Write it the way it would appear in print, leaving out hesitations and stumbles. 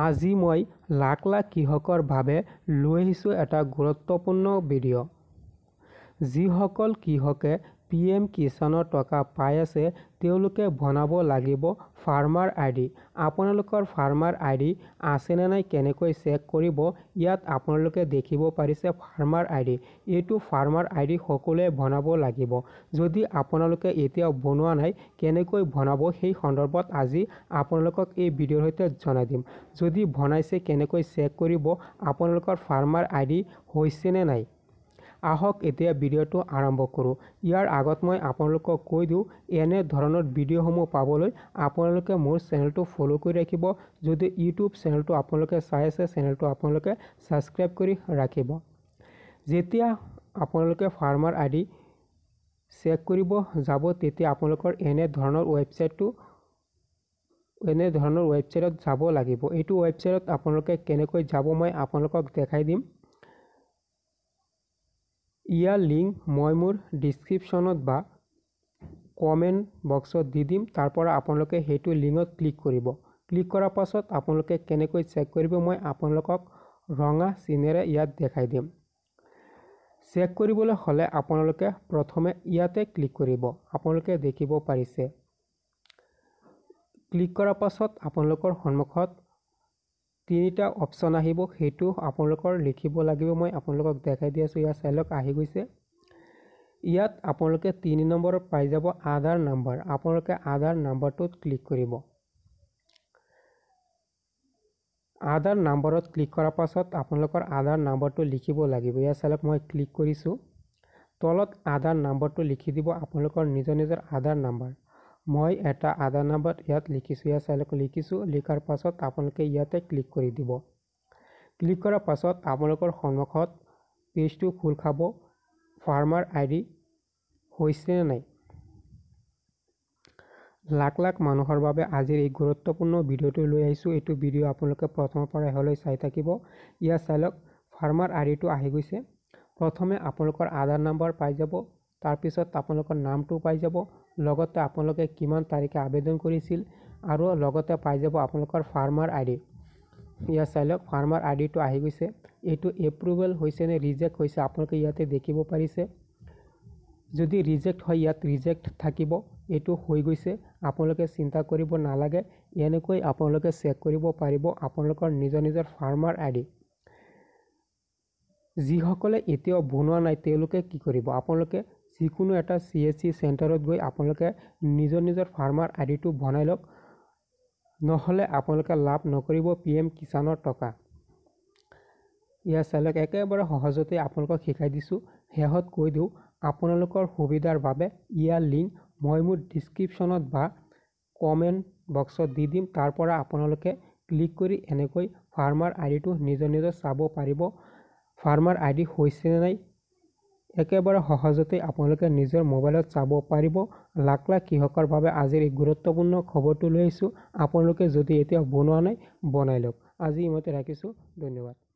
আজি মই লাখ লাখ কৃষকৰ বাবে লৈ আহিছোঁ এটা গুৰুত্বপূৰ্ণ ভিডিঅ'। যিসকল কৃষকে PM কিষাণৰ টকা পাই আছে তেওঁলোকে বনাব লাগিব ফাৰ্মাৰ আইডি। আপোনালোকৰ ফাৰ্মাৰ আইডি আছেনে নাই কেনেকৈ চেক কৰিব, ইয়াত আপোনালোকে দেখিব পাৰিছে ফাৰ্মাৰ আইডি। এইটো ফাৰ্মাৰ আইডি সকলোৱে বনাব লাগিব। যদি আপোনালোকে এতিয়াও বনোৱা নাই কেনেকৈ বনাব সেই সন্দৰ্ভত আজি আপোনালোকক এই ভিডিঅ'ৰ সৈতে জনাই দিম। যদি বনাইছে কেনেকৈ চেক কৰিব আপোনালোকৰ ফাৰ্মাৰ আইডি হৈছেনে নাই। আহক এতিয়া ভিডিঅ'টো আৰম্ভ কৰোঁ। ইয়াৰ আগত মই আপোনালোকক কৈ দিওঁ, এনে ধৰণৰ ভিডিঅ'সমূহ পাবলৈ আপোনালোকে মোৰ চেনেলটো ফ'ল' কৰি ৰাখিব। যদি ইউটিউব চেনেলটো আপোনালোকে চাই আছে চেনেলটো আপোনালোকে ছাবস্ক্ৰাইব কৰি ৰাখিব। যেতিয়া আপোনালোকে ফাৰ্মাৰ আইডি চেক কৰিব যাব তেতিয়া আপোনালোকৰ এনে ধৰণৰ ৱেবছাইটত যাব লাগিব। এইটো ৱেবছাইটত আপোনালোকে কেনেকৈ যাব মই আপোনালোকক দেখাই দিম। ইয়াৰ লিংক মই মোৰ ডিছক্ৰিপশ্যনত বা কমেণ্ট বক্সত দি দিম। তাৰ পৰা আপোনালোকে সেইটো লিংকত ক্লিক কৰিব। ক্লিক কৰাৰ পাছত আপোনালোকে কেনেকৈ চেক কৰিব মই আপোনালোকক ৰঙা চিনেৰে ইয়াত দেখাই দিম। চেক কৰিবলৈ হ'লে আপোনালোকে প্ৰথমে ইয়াতে ক্লিক কৰিব। আপোনালোকে দেখিব পাৰিছে। ক্লিক কৰাৰ পাছত আপোনালোকৰ সন্মুখত তিনিটা অপশ্যন আহিব, সেইটো আপোনালোকৰ লিখিব লাগিব। মই আপোনালোকক দেখাই দি আছোঁ। ইয়াত চাইলক আহি গৈছে। ইয়াত আপোনালোকে 3 নম্বৰত পাই যাব আধাৰ নম্বৰ। আপোনালোকে আধাৰ নম্বৰটোত ক্লিক কৰিব। আধাৰ নম্বৰত ক্লিক কৰাৰ পাছত আপোনালোকৰ আধাৰ নম্বৰটো লিখিব লাগিব। ইয়াত চাইলক মই ক্লিক কৰিছোঁ। তলত আধাৰ নম্বৰটো লিখি দিব আপোনালোকৰ নিজৰ আধাৰ নম্বৰ। মই এটা আধাৰ নম্বৰ ইয়াত লিখিছোঁ। ইয়াত চাইলক লিখিছোঁ। লিখাৰ পাছত আপোনালোকে ইয়াতে ক্লিক কৰি দিব। ক্লিক কৰাৰ পাছত আপোনালোকৰ সন্মুখত পেজটো খোল খাব। ফাৰ্মাৰ আইডি হৈছেনে নাই। লাখ লাখ মানুহৰ বাবে আজিৰ এই গুৰুত্বপূৰ্ণ ভিডিঅ'টো লৈ আহিছোঁ। এইটো ভিডিঅ' আপোনালোকে প্ৰথমৰ পৰা শেষলৈ চাই থাকিব। ইয়াত চাইলক ফাৰ্মাৰ আইডিটো আহি গৈছে। প্ৰথমে আপোনালোকৰ আধাৰ নম্বৰ পাই যাব। তাৰপিছত আপোনালোকৰ নামটো পাই যাব। লগতে আপোনালোকে কিমান তাৰিখে আবেদন কৰিছিল আৰু লগতে পাই যাব আপোনালোকৰ ফাৰ্মাৰ আইডি। ইয়াত চাইলক ফাৰ্মাৰ আইডিটো আহি গৈছে। এইটো এপ্ৰুভেল হৈছে নে ৰিজেক্ট হৈছে আপোনালোকে ইয়াতে দেখিব পাৰিছে। যদি ৰিজেক্ট হয় ইয়াত ৰিজেক্ট থাকিব। এইটো হৈ গৈছে। আপোনালোকে চিন্তা কৰিব নালাগে। এনেকৈ আপোনালোকে চেক কৰিব পাৰিব আপোনালোকৰ নিজৰ ফাৰ্মাৰ আইডি। যিসকলে এতিয়াও বনোৱা নাই তেওঁলোকে কি কৰিব, আপোনালোকে যিকোনো এটা CSC চেণ্টাৰত গৈ আপোনালোকে নিজৰ ফাৰ্মাৰ আইডিটো বনাই লওক। নহ'লে আপোনালোকে লাভ নকৰিব PM কিষাণৰ টকা। ইয়াত চাইলক একেবাৰে সহজতে আপোনালোকক শিকাই দিছোঁ। শেষত কৈ দিওঁ আপোনালোকৰ সুবিধাৰ বাবে ইয়াৰ লিংক মই মোৰ ডিছক্ৰিপশ্যনত বা কমেণ্ট বক্সত দি দিম। তাৰ পৰা আপোনালোকে ক্লিক কৰি এনেকৈ ফাৰ্মাৰ আইডিটো নিজৰ চাব পাৰিব। ফাৰ্মাৰ আইডি হৈছেনে নাই একেবাৰে সহজতে আপোনালোকে নিজৰ মোবাইলত চাব পাৰিব। লাখ লাখ কৃষকৰ বাবে আজিৰ এই গুৰুত্বপূৰ্ণ খবৰটো লৈ আহিছোঁ। আপোনালোকে যদি এতিয়া বনোৱা নাই বনাই লওক। আজি ইমানতে ৰাখিছোঁ। ধন্যবাদ।